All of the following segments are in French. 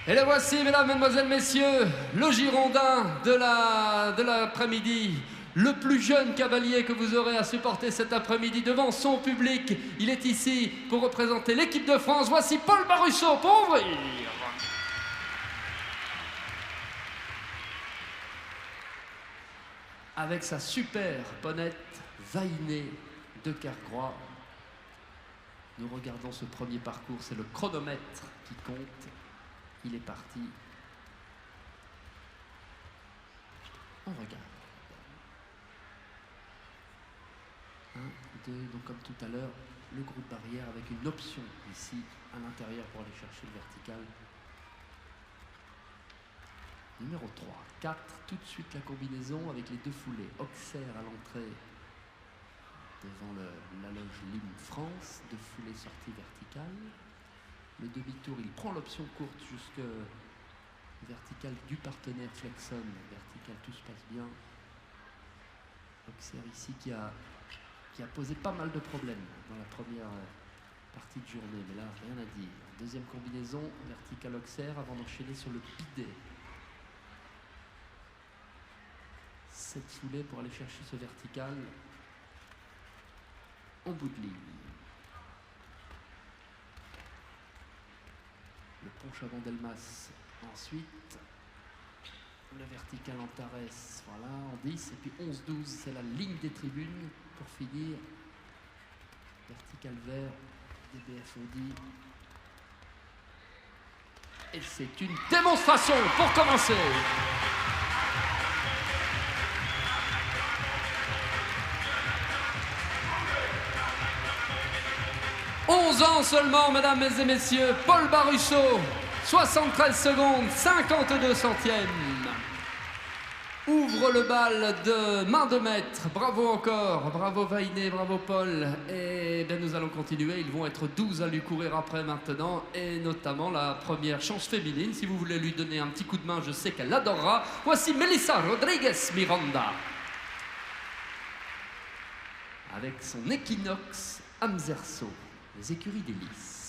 Et le voici, mesdames, mesdemoiselles, messieurs, le Girondin de l'après-midi, le plus jeune cavalier que vous aurez à supporter cet après-midi devant son public. Il est ici pour représenter l'équipe de France. Voici Paul Barusso pour ouvrir. Avec sa super ponette Vainé de Kercroix. Nous regardons ce premier parcours, c'est le chronomètre qui compte. Il est parti. On regarde. 1, 2, donc comme tout à l'heure, le groupe barrière avec une option ici à l'intérieur pour aller chercher le vertical. Numéro 3, 4, tout de suite la combinaison avec les deux foulées. Auxerre à l'entrée devant la loge Lim France, deux foulées sorties verticales. Le demi-tour, il prend l'option courte jusque verticale du partenaire Flexon. Vertical, tout se passe bien. Auxerre ici qui a posé pas mal de problèmes dans la première partie de journée, mais là, rien à dire. Deuxième combinaison, vertical Auxerre avant d'enchaîner sur le bidet. 7 foulées pour aller chercher ce vertical en bout de ligne. Le Pont-Chavon d'Elmas ensuite. Le vertical Antares, voilà, en 10. Et puis 11-12, c'est la ligne des tribunes pour finir. Vertical vert, DBF Audi. Et c'est une démonstration pour commencer. 11 ans seulement, mesdames et messieurs, Paul Barusso, 73 secondes, 52 centièmes. Ouvre le bal de main de maître. Bravo encore, bravo Vainé, bravo Paul. Et bien nous allons continuer, ils vont être 12 à lui courir après maintenant. Et notamment la première chance féminine. Si vous voulez lui donner un petit coup de main, je sais qu'elle adorera. Voici Melissa Rodriguez Miranda. Avec son Equinox Amzerso. Les écuries d'hélice.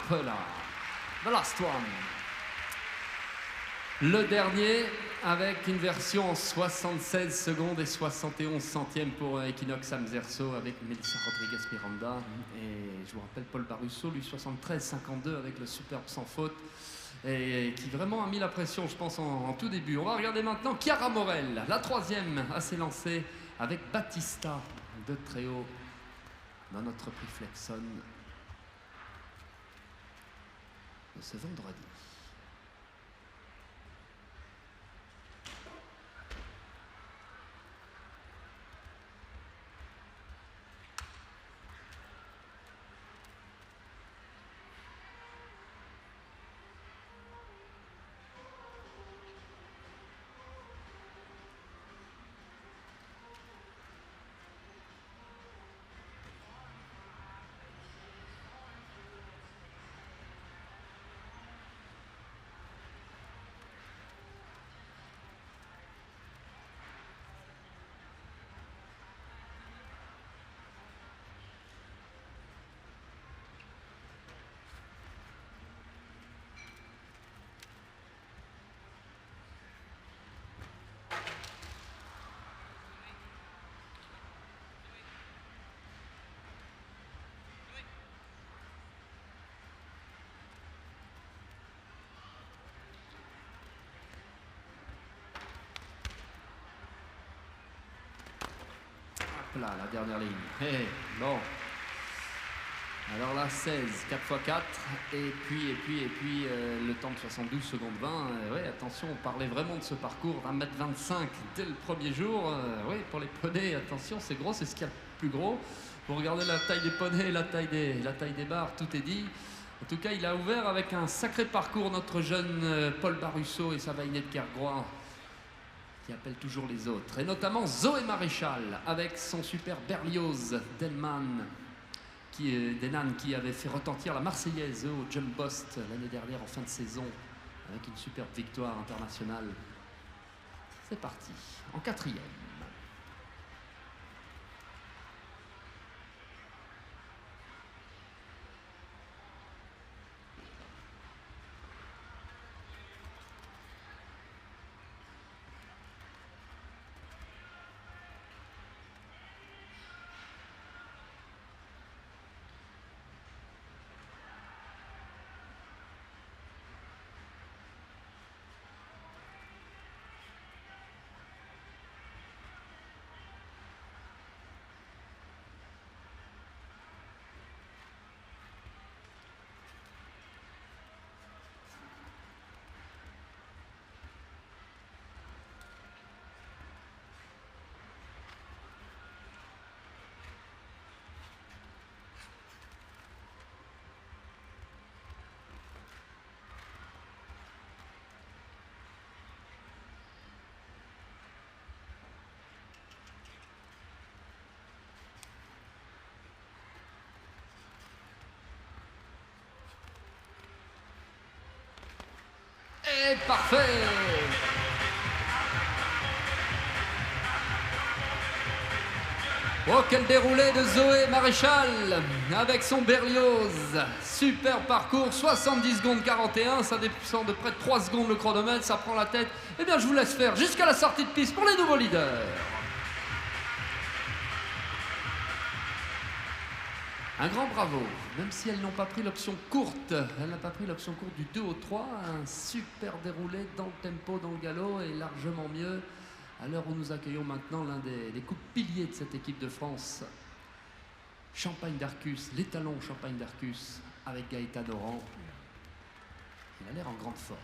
Voilà, the last one. Le dernier avec une version en 76 secondes et 71 centièmes pour Equinox Amzerso avec Melissa Rodriguez Miranda. Et je vous rappelle Paul Barusso, lui 73-52 avec le superbe sans faute. Et qui vraiment a mis la pression, je pense, en tout début. On va regarder maintenant Chiara Morel, la troisième à s'élancer avec Battista de Tréau dans notre prix Flexon de ce vendredi. Hop là, la dernière ligne. Bon. Alors là, 16, 4x4, et puis le temps de 72 secondes 20. Ouais, attention, on parlait vraiment de ce parcours d'1m25 dès le premier jour. Oui, pour les poneys, attention, c'est gros, c'est ce qu'il y a de plus gros. Vous regardez la taille des poneys, la taille des barres, tout est dit. En tout cas, il a ouvert avec un sacré parcours notre jeune Paul Barusso et sa vainette Kergrois, qui appelle toujours les autres. Et notamment Zoé Maréchal avec son super Berlioz Delman, Denan, qui avait fait retentir la Marseillaise au Jump Bost l'année dernière en fin de saison avec une superbe victoire internationale. C'est parti, en quatrième. Et parfait! Oh, quel déroulé de Zoé Maréchal avec son Berlioz. Super parcours, 70 secondes 41, ça descend de près de 3 secondes le chronomètre, ça prend la tête. Eh bien, je vous laisse faire jusqu'à la sortie de piste pour les nouveaux leaders. Un grand bravo, même si elles n'ont pas pris l'option courte. Elle n'a pas pris l'option courte du 2 au 3. Un super déroulé dans le tempo, dans le galop, et largement mieux. À l'heure où nous accueillons maintenant l'un des coups de pilier de cette équipe de France. Champagne d'Arcus, l'étalon Champagne d'Arcus, avec Gaëtan Oran. Il a l'air en grande forme.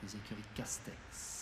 Les écuries Castex.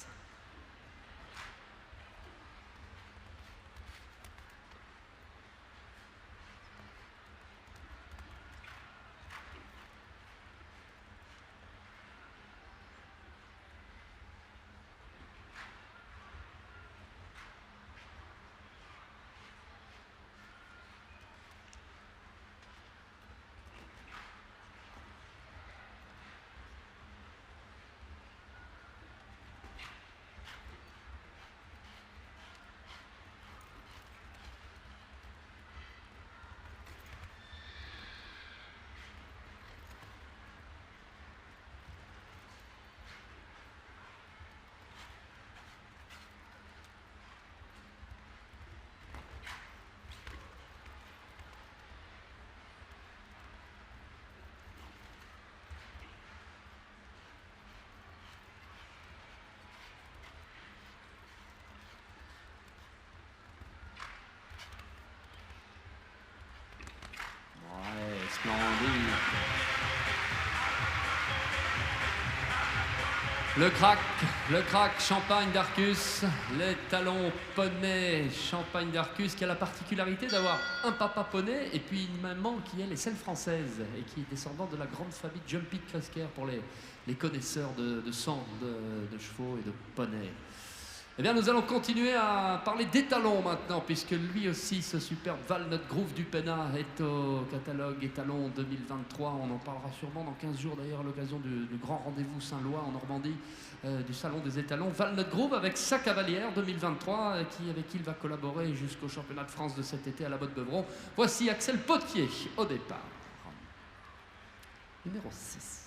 Splendide. Le crack Champagne d'Arcus, les talons poney Champagne d'Arcus, qui a la particularité d'avoir un papa poney et puis une maman qui elle est celle française et qui est descendante de la grande famille Jumpy de Kresker pour les connaisseurs de sang, de chevaux et de poney. Eh bien, nous allons continuer à parler d'étalons maintenant, puisque lui aussi, ce superbe Walnut Groove du Penat est au catalogue étalon 2023. On en parlera sûrement dans 15 jours, d'ailleurs, à l'occasion du grand rendez-vous Saint-Lois en Normandie, du Salon des étalons. Walnut Groove avec sa cavalière 2023, avec qui il va collaborer jusqu'au championnat de France de cet été à la Botte-Beuvron. Voici Axel Potier au départ. Numéro 6.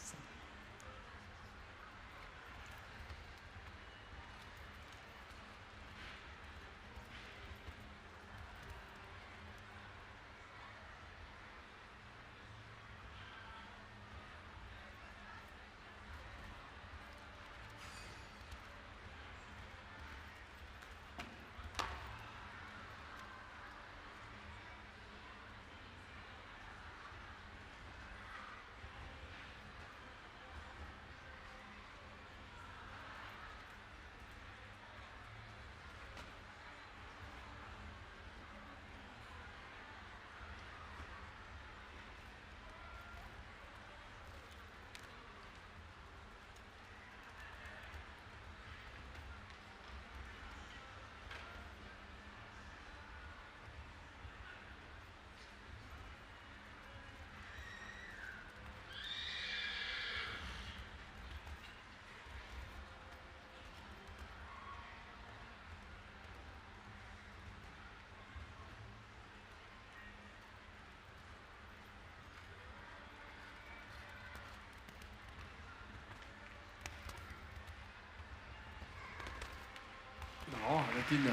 une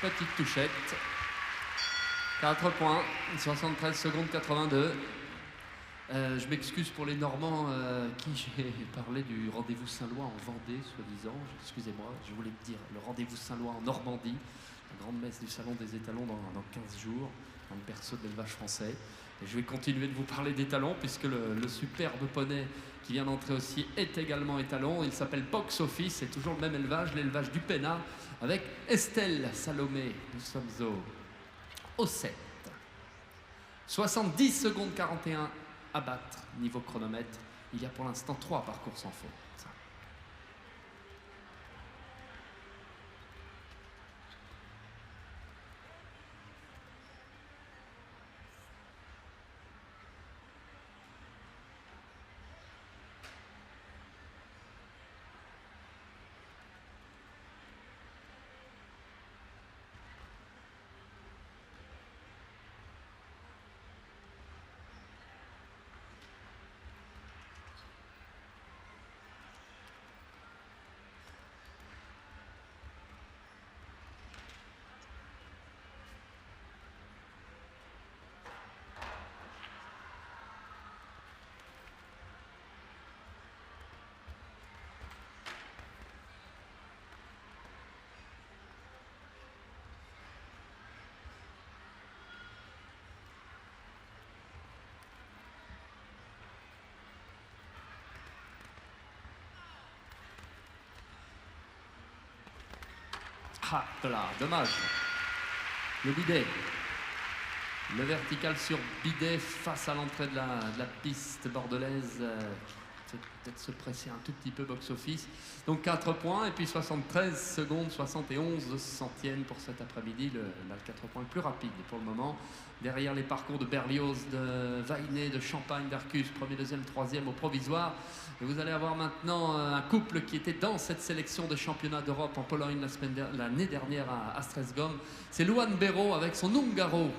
petite touchette. 4 points, 73 secondes 82. Je m'excuse pour les Normands qui j'ai parlé du rendez-vous Saint-Lois en Vendée, soi-disant. Excusez-moi, je voulais dire le rendez-vous Saint-Lois en Normandie, la grande messe du Salon des étalons dans 15 jours, dans le berceau de l'élevage français. Et je vais continuer de vous parler d'étalons, puisque le superbe poney qui vient d'entrer aussi est également étalon. Il s'appelle Box Office, c'est toujours le même élevage, l'élevage du Pénat, avec Estelle Salomé. Nous sommes au 7. 70 secondes 41 à battre, niveau chronomètre. Il y a pour l'instant 3 parcours sans faute. Ah, là, dommage. Le bidet. Le vertical sur bidet face à l'entrée de la piste bordelaise. C'est peut-être se presser un tout petit peu Box Office. Donc 4 points et puis 73 secondes 71 centièmes pour cet après-midi. Le 4 points le plus rapide pour le moment. Derrière les parcours de Berlioz, de Vainé, de Champagne, d'Arcus, premier, deuxième, troisième au provisoire. Et vous allez avoir maintenant un couple qui était dans cette sélection de championnat d'Europe en Pologne l'année dernière à Strasbourg. C'est Luan Béraud avec son Ungaro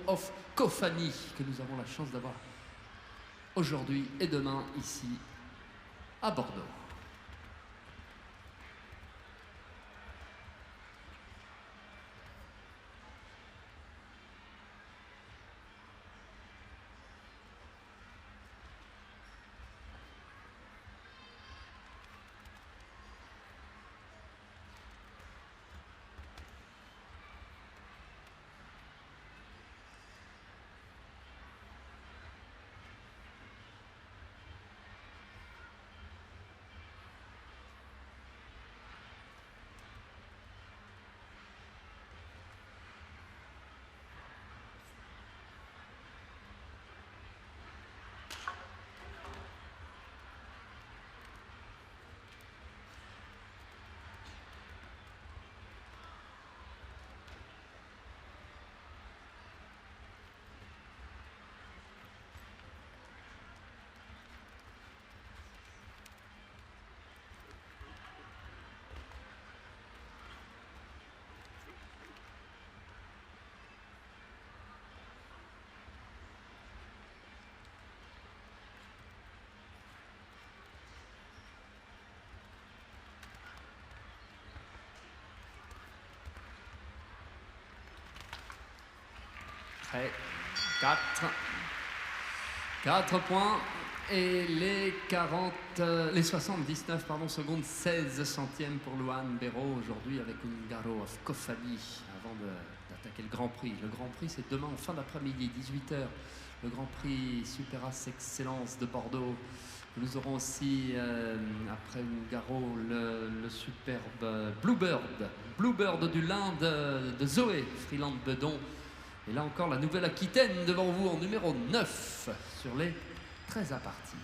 of Kofani que nous avons la chance d'avoir aujourd'hui et demain ici à Bordeaux. Prêt. 4 points et les 79 secondes 16 centièmes pour Luan Béraud aujourd'hui avec Ungaro of Kofani avant d'attaquer le Grand Prix. Le Grand Prix c'est demain en fin d'après-midi, 18h. Le Grand Prix Superas Excellence de Bordeaux. Nous aurons aussi, après Ungaro, le superbe Bluebird du Lin de Zoé Freeland-Bedon. Et là encore, la Nouvelle-Aquitaine devant vous en numéro 9 sur les 13 à partie.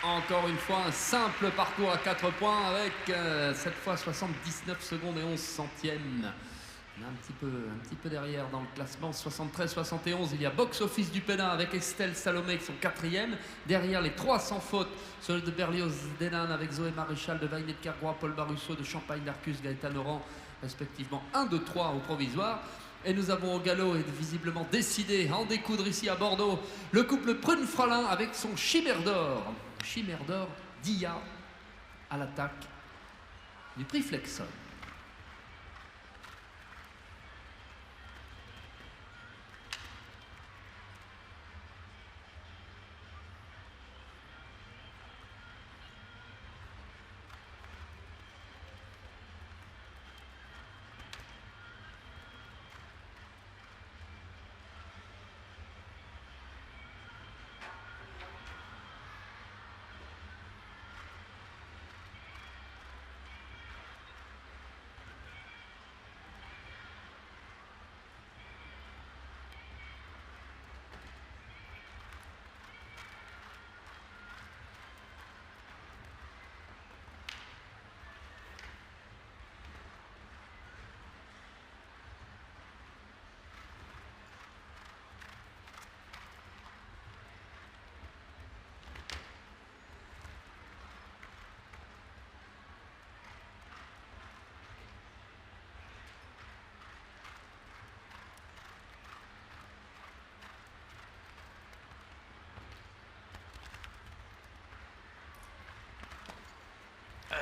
Encore une fois, un simple parcours à 4 points avec cette fois 79 secondes et 11 centièmes. On est un petit peu derrière dans le classement, 73-71. Il y a Box Office du Pénin avec Estelle Salomé qui sont 4e. Derrière les 300 fautes, ceux de Berlioz d'Hénin avec Zoé Maréchal de Vaillet de Cargois, Paul Barusso de Champagne d'Arcus, Gaëtan Oran, respectivement 1, 2, 3 au provisoire. Et nous avons au galop, et visiblement décidé à en découdre ici à Bordeaux, le couple Prune-Fralin avec son Chimère d'or. Chimère d'or, Dia à l'attaque du prix Flexon.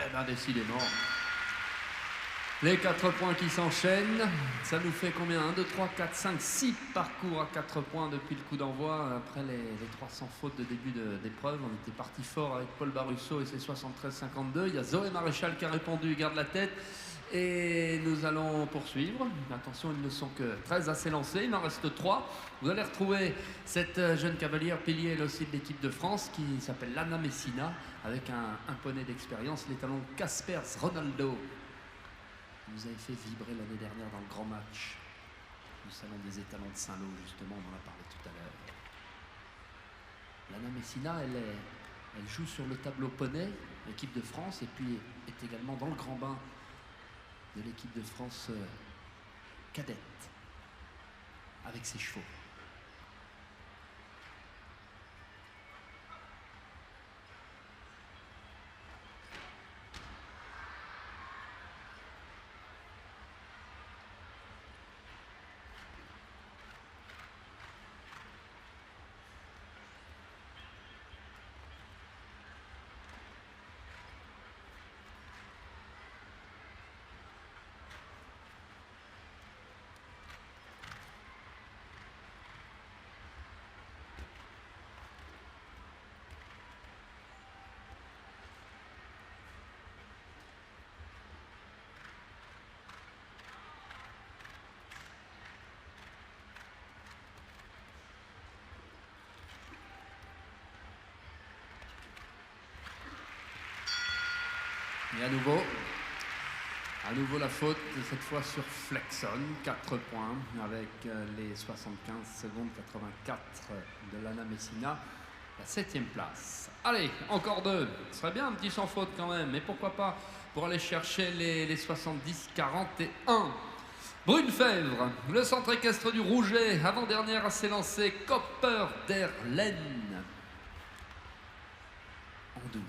Eh bien, décidément. Les 4 points qui s'enchaînent, ça nous fait combien? 1, 2, 3, 4, 5, 6 parcours à 4 points depuis le coup d'envoi. Après les 300 fautes de début d'épreuve, on était parti fort avec Paul Barusso et ses 73-52. Il y a Zoé Maréchal qui a répondu, garde la tête. Et nous allons poursuivre. Attention, ils ne sont que 13 à s'élancer, il en reste 3. Vous allez retrouver cette jeune cavalière pilier, elle aussi de l'équipe de France, qui s'appelle Lana Messina, avec un poney d'expérience, l'étalon Caspers Ronaldo. Vous avez fait vibrer l'année dernière dans le grand match du Salon des étalons de Saint-Lô, justement, on en a parlé tout à l'heure. Lana Messina, elle joue sur le tableau poney, l'équipe de France, et puis est également dans le grand bain de l'équipe de France cadette, avec ses chevaux. Et à nouveau la faute, cette fois sur Flexon, 4 points, avec les 75 secondes 84 de Lana Messina, la 7e place. Allez, encore 2, ce serait bien un petit sans faute quand même, mais pourquoi pas pour aller chercher les 70-41. Brune Fèvre, le centre équestre du Rouget, avant-dernière à s'élancer, Copper d'Erlaine, en 12.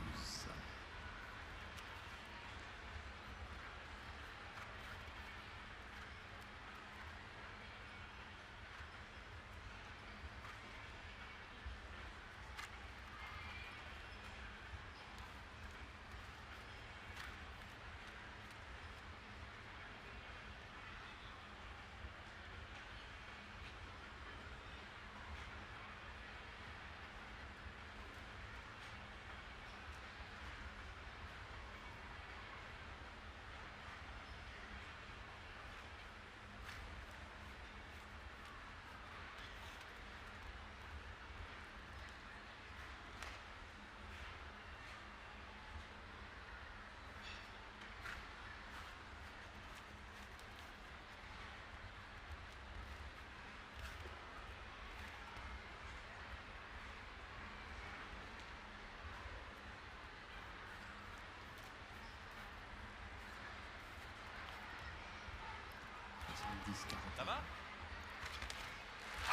40.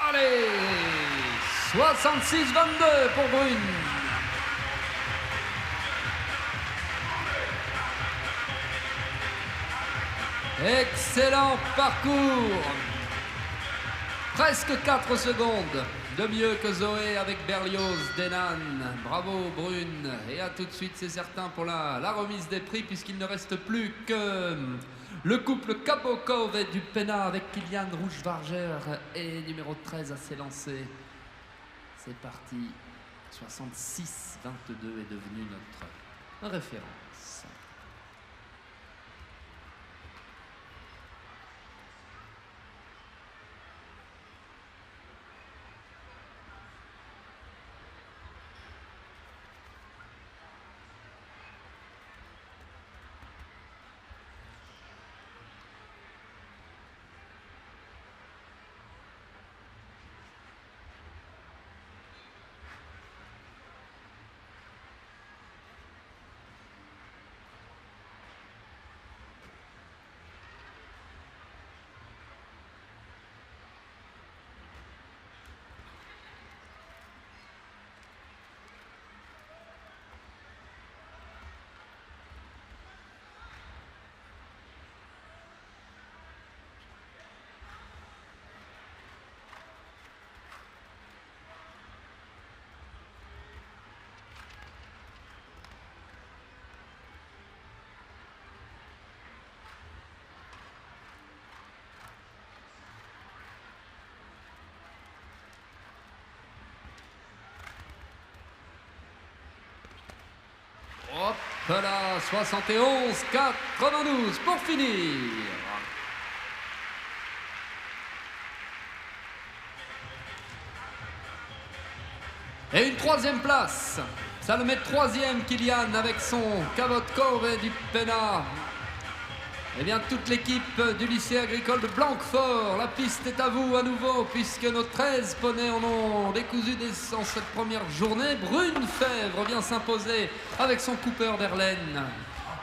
Allez, 66-22 pour Brune. Excellent parcours. Presque 4 secondes de mieux que Zoé avec Berlioz, Denan. Bravo Brune. Et à tout de suite, c'est certain pour la remise des prix, puisqu'il ne reste plus que le couple Kabokov et Dupena avec Kylian Rouge-Varger et numéro 13 à s'élancer. C'est parti. 66-22 est devenu notre référence. Hop là, 71-92 pour finir. Et une troisième place. Ça le met troisième, Kylian, avec son Kavotkov et Dupena. Eh bien, toute l'équipe du lycée agricole de Blanquefort, la piste est à vous à nouveau, puisque nos 13 poneys en ont décousu en cette première journée. Brune Fèvre vient s'imposer avec son Cooper d'Erlaine.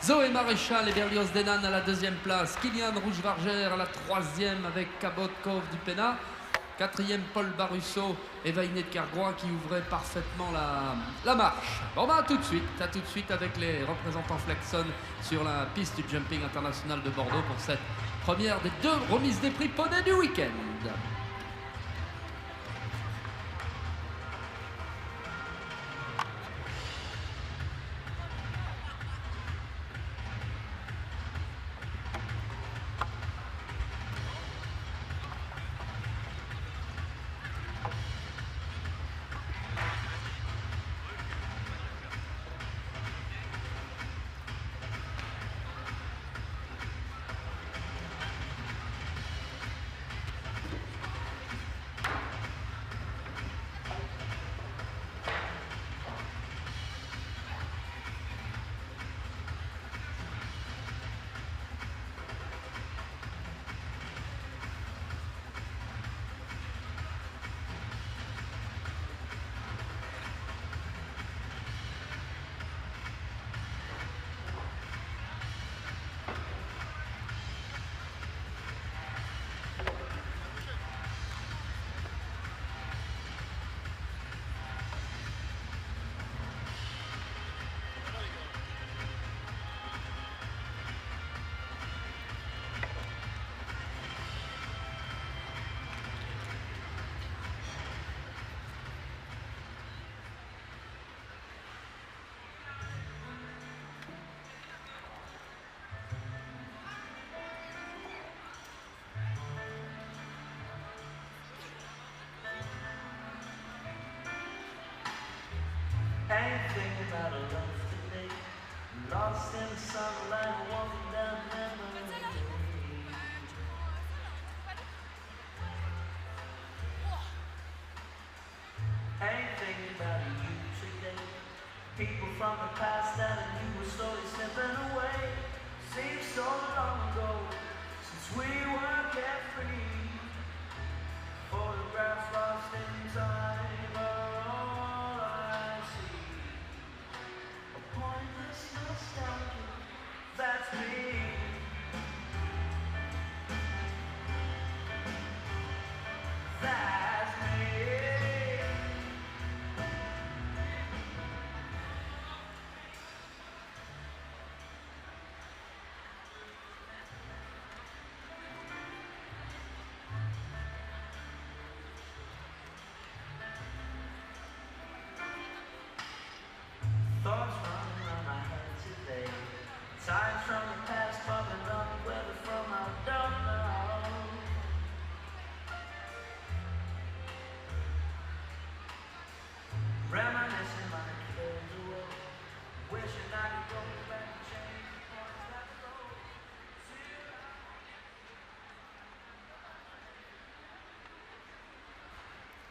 Zoé Maréchal et Berlioz Denan à la deuxième place. Kylian Rouge-Varger à la troisième avec Kabotkov Dupena. Quatrième, Paul Barusso et Vainé de Kergois qui ouvraient parfaitement la marche. Bon ben à tout de suite avec les représentants Flexon sur la piste du Jumping International de Bordeaux pour cette première des deux remises des prix poney du week-end. Anything about a love today, lost in the sunlight, walking down memory lane. Anything about you today, people from the past that I knew were slowly slipping away. Seems so long ago since we were carefree. Photographs lost in time.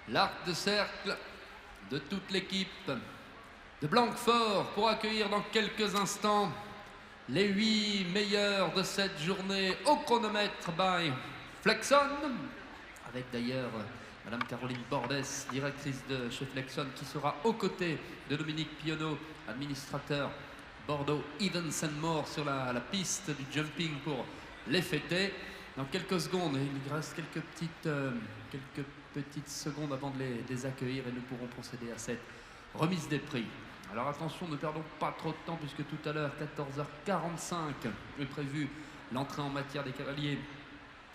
l'arc de cercle de toute l'équipe de Blanquefort pour accueillir dans quelques instants les 8 meilleurs de cette journée au chronomètre by Flexon, avec d'ailleurs Madame Caroline Bordes, directrice de chez Flexon, qui sera aux côtés de Dominique Pionneau, administrateur Bordeaux Evans and More sur la piste du jumping pour les fêter. Dans quelques secondes, il reste quelques petites secondes avant de les accueillir et nous pourrons procéder à cette remise des prix. Alors attention, ne perdons pas trop de temps puisque tout à l'heure, 14h45, est prévu l'entrée en matière des cavaliers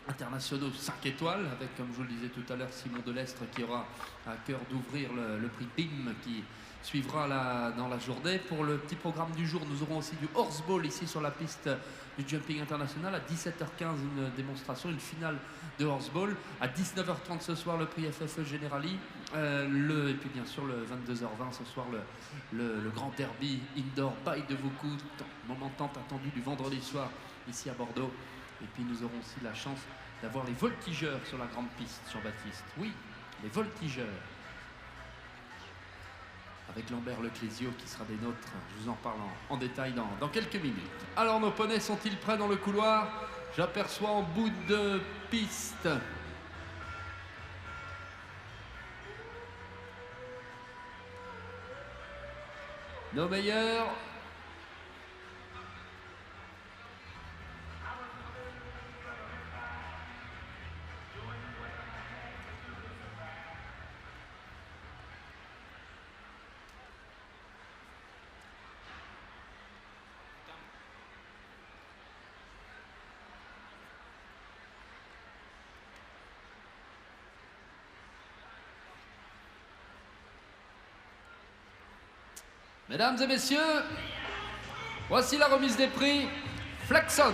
internationaux 5 étoiles, avec, comme je vous le disais tout à l'heure, Simon Delestre qui aura à cœur d'ouvrir le prix BIM qui suivra dans la journée. Pour le petit programme du jour, nous aurons aussi du horseball ici sur la piste du jumping international. À 17h15, une démonstration, une finale de horseball. À 19h30 ce soir, le prix FFE Generali. Et puis bien sûr, le 22h20 ce soir, le grand derby indoor Bail de Vaucoux, moment tant attendu du vendredi soir ici à Bordeaux. Et puis nous aurons aussi la chance d'avoir les voltigeurs sur la grande piste, Jean-Baptiste. Oui, les voltigeurs. Avec Lambert Leclésio qui sera des nôtres. Je vous en parle en détail dans quelques minutes. Alors nos poneys sont-ils prêts dans le couloir? J'aperçois en bout de piste nos meilleurs. Mesdames et messieurs, voici la remise des prix Flexon.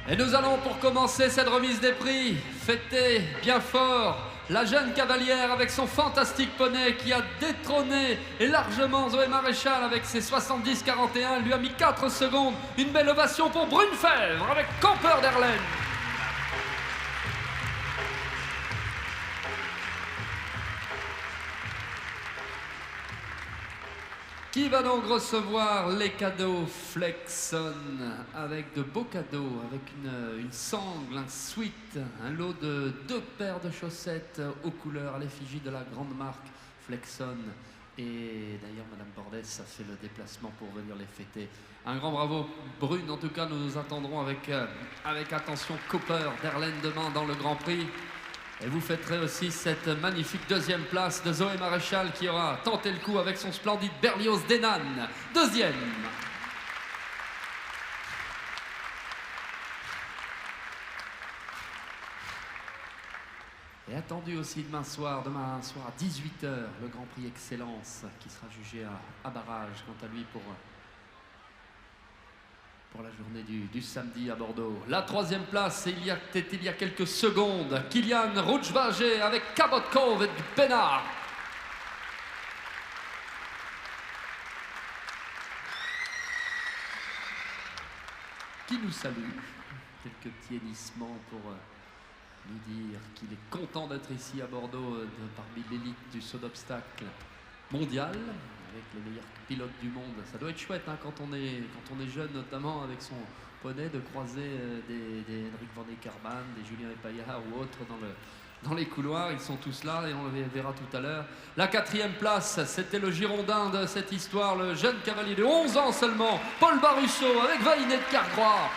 Et nous allons, pour commencer cette remise des prix, fêter bien fort la jeune cavalière avec son fantastique poney qui a détrôné et largement Zoé Maréchal avec ses 70-41. Lui a mis 4 secondes. Une belle ovation pour Brune Fèvre avec Camper d'Erlaine. Qui va donc recevoir les cadeaux Flexon avec de beaux cadeaux, avec une sangle, un sweat, un lot de 2 paires de chaussettes aux couleurs à l'effigie de la grande marque Flexon. Et d'ailleurs, Madame Bordes a fait le déplacement pour venir les fêter. Un grand bravo, Brune. En tout cas, nous nous attendrons avec attention Cooper d'Erlaine demain dans le Grand Prix. Et vous fêterez aussi cette magnifique 2e place de Zoé Maréchal qui aura tenté le coup avec son splendide Berlioz d'Hénan. 2e. Et attendu aussi demain soir à 18h, le Grand Prix Excellence qui sera jugé à barrage quant à lui pour la journée du samedi à Bordeaux. La 3e place, il y a quelques secondes, Kylian Rouchvager avec Cabot Cove et du Pénard. Qui nous salue. Quelques petits hennissements pour nous dire qu'il est content d'être ici à Bordeaux parmi l'élite du saut d'obstacle mondial, avec les meilleurs pilotes du monde. Ça doit être chouette hein, quand on est jeune, notamment avec poney de croiser des Henrik van Eckermann, des Julien Epaillard ou autres dans les couloirs. Ils sont tous là et on le verra tout à l'heure. La 4e place, c'était le Girondin de cette histoire, le jeune cavalier de 11 ans seulement, Paul Barusso avec Vainet de Cargrois.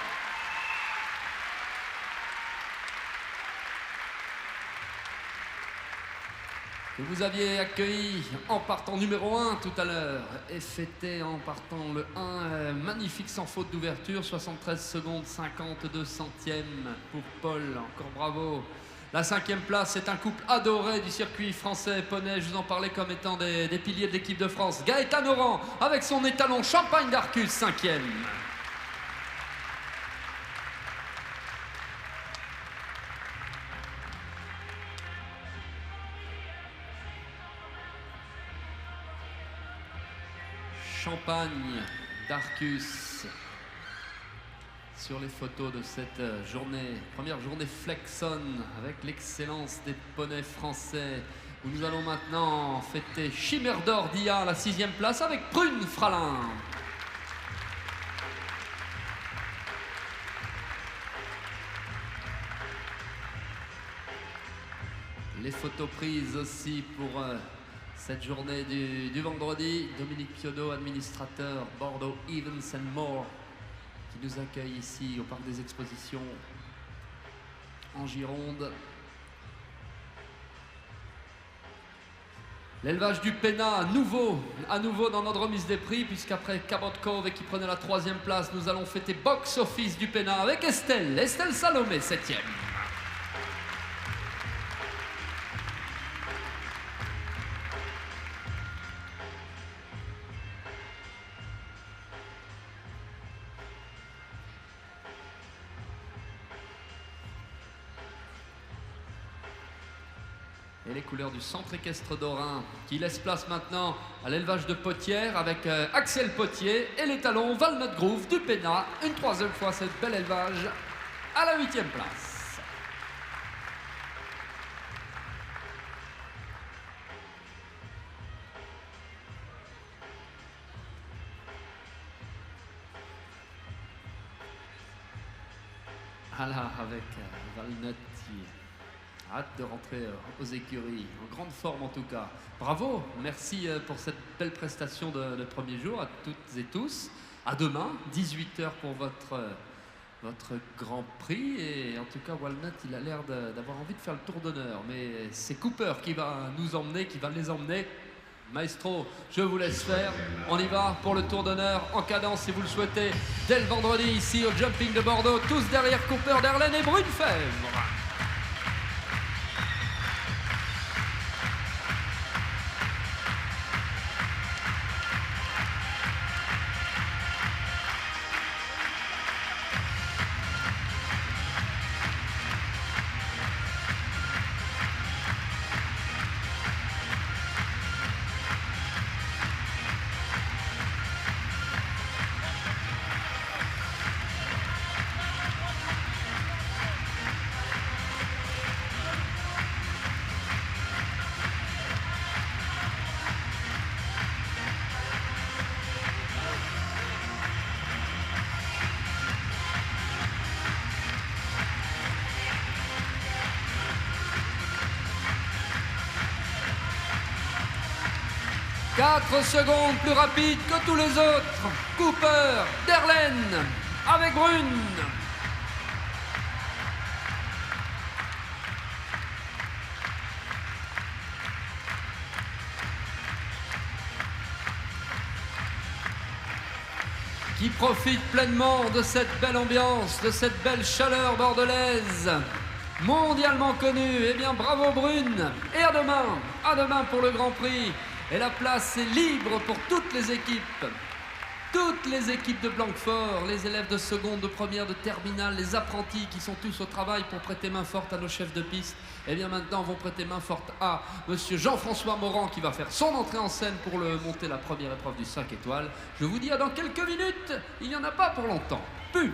Que vous aviez accueilli en partant numéro 1 tout à l'heure et fêté en partant le 1, magnifique sans faute d'ouverture, 73 secondes 52 centièmes pour Paul, encore bravo. La 5e place, c'est un couple adoré du circuit français poney, je vous en parlais comme étant des piliers de l'équipe de France. Gaëtan Oran avec son étalon Champagne d'Arcus, 5e. Champagne d'Arcus sur les photos de cette journée, première journée Flexon avec l'excellence des poneys français, où nous allons maintenant fêter Chimère d'Or d'Ia à la 6e place avec Prune Fralin. Les photos prises aussi pour cette journée du vendredi. Dominique Piodo, administrateur Bordeaux Evans & More, qui nous accueille ici au Parc des Expositions en Gironde. L'élevage du Pénat, à nouveau dans notre remise des prix, puisqu'après Cabot Cove qui prenait la 3e place, nous allons fêter Box Office du Pénat avec Estelle Salomé, 7e. Et les couleurs du centre équestre d'Orin qui laisse place maintenant à l'élevage de Potière avec Axel Potier et les talons Walnut Groove du Pénat. Une 3e fois cette bel élevage à la 8e place. Voilà, avec Walnut qui hâte de rentrer aux écuries, en grande forme en tout cas. Bravo, merci pour cette belle prestation de premier jour à toutes et tous. À demain, 18h pour votre Grand Prix. Et en tout cas, Walnut, il a l'air d'avoir envie de faire le tour d'honneur. Mais c'est Cooper qui va nous emmener, qui va les emmener. Maestro, je vous laisse faire. On y va pour le tour d'honneur en cadence si vous le souhaitez. Dès le vendredi ici au Jumping de Bordeaux, tous derrière Cooper, Derlaine et Brunefèvre. « 4 secondes plus rapide que tous les autres. Cooper, Derlaine, avec Brune. Qui profite pleinement de cette belle ambiance, de cette belle chaleur bordelaise, mondialement connue. Eh bien, bravo Brune. Et à demain pour le Grand Prix. Et la place est libre pour toutes les équipes. Toutes les équipes de Blanquefort, les élèves de seconde, de première, de terminale, les apprentis qui sont tous au travail pour prêter main forte à nos chefs de piste, eh bien maintenant vont prêter main forte à monsieur Jean-François Morand qui va faire son entrée en scène pour monter la première épreuve du 5 étoiles. Je vous dis à dans quelques minutes, il n'y en a pas pour longtemps. Pub.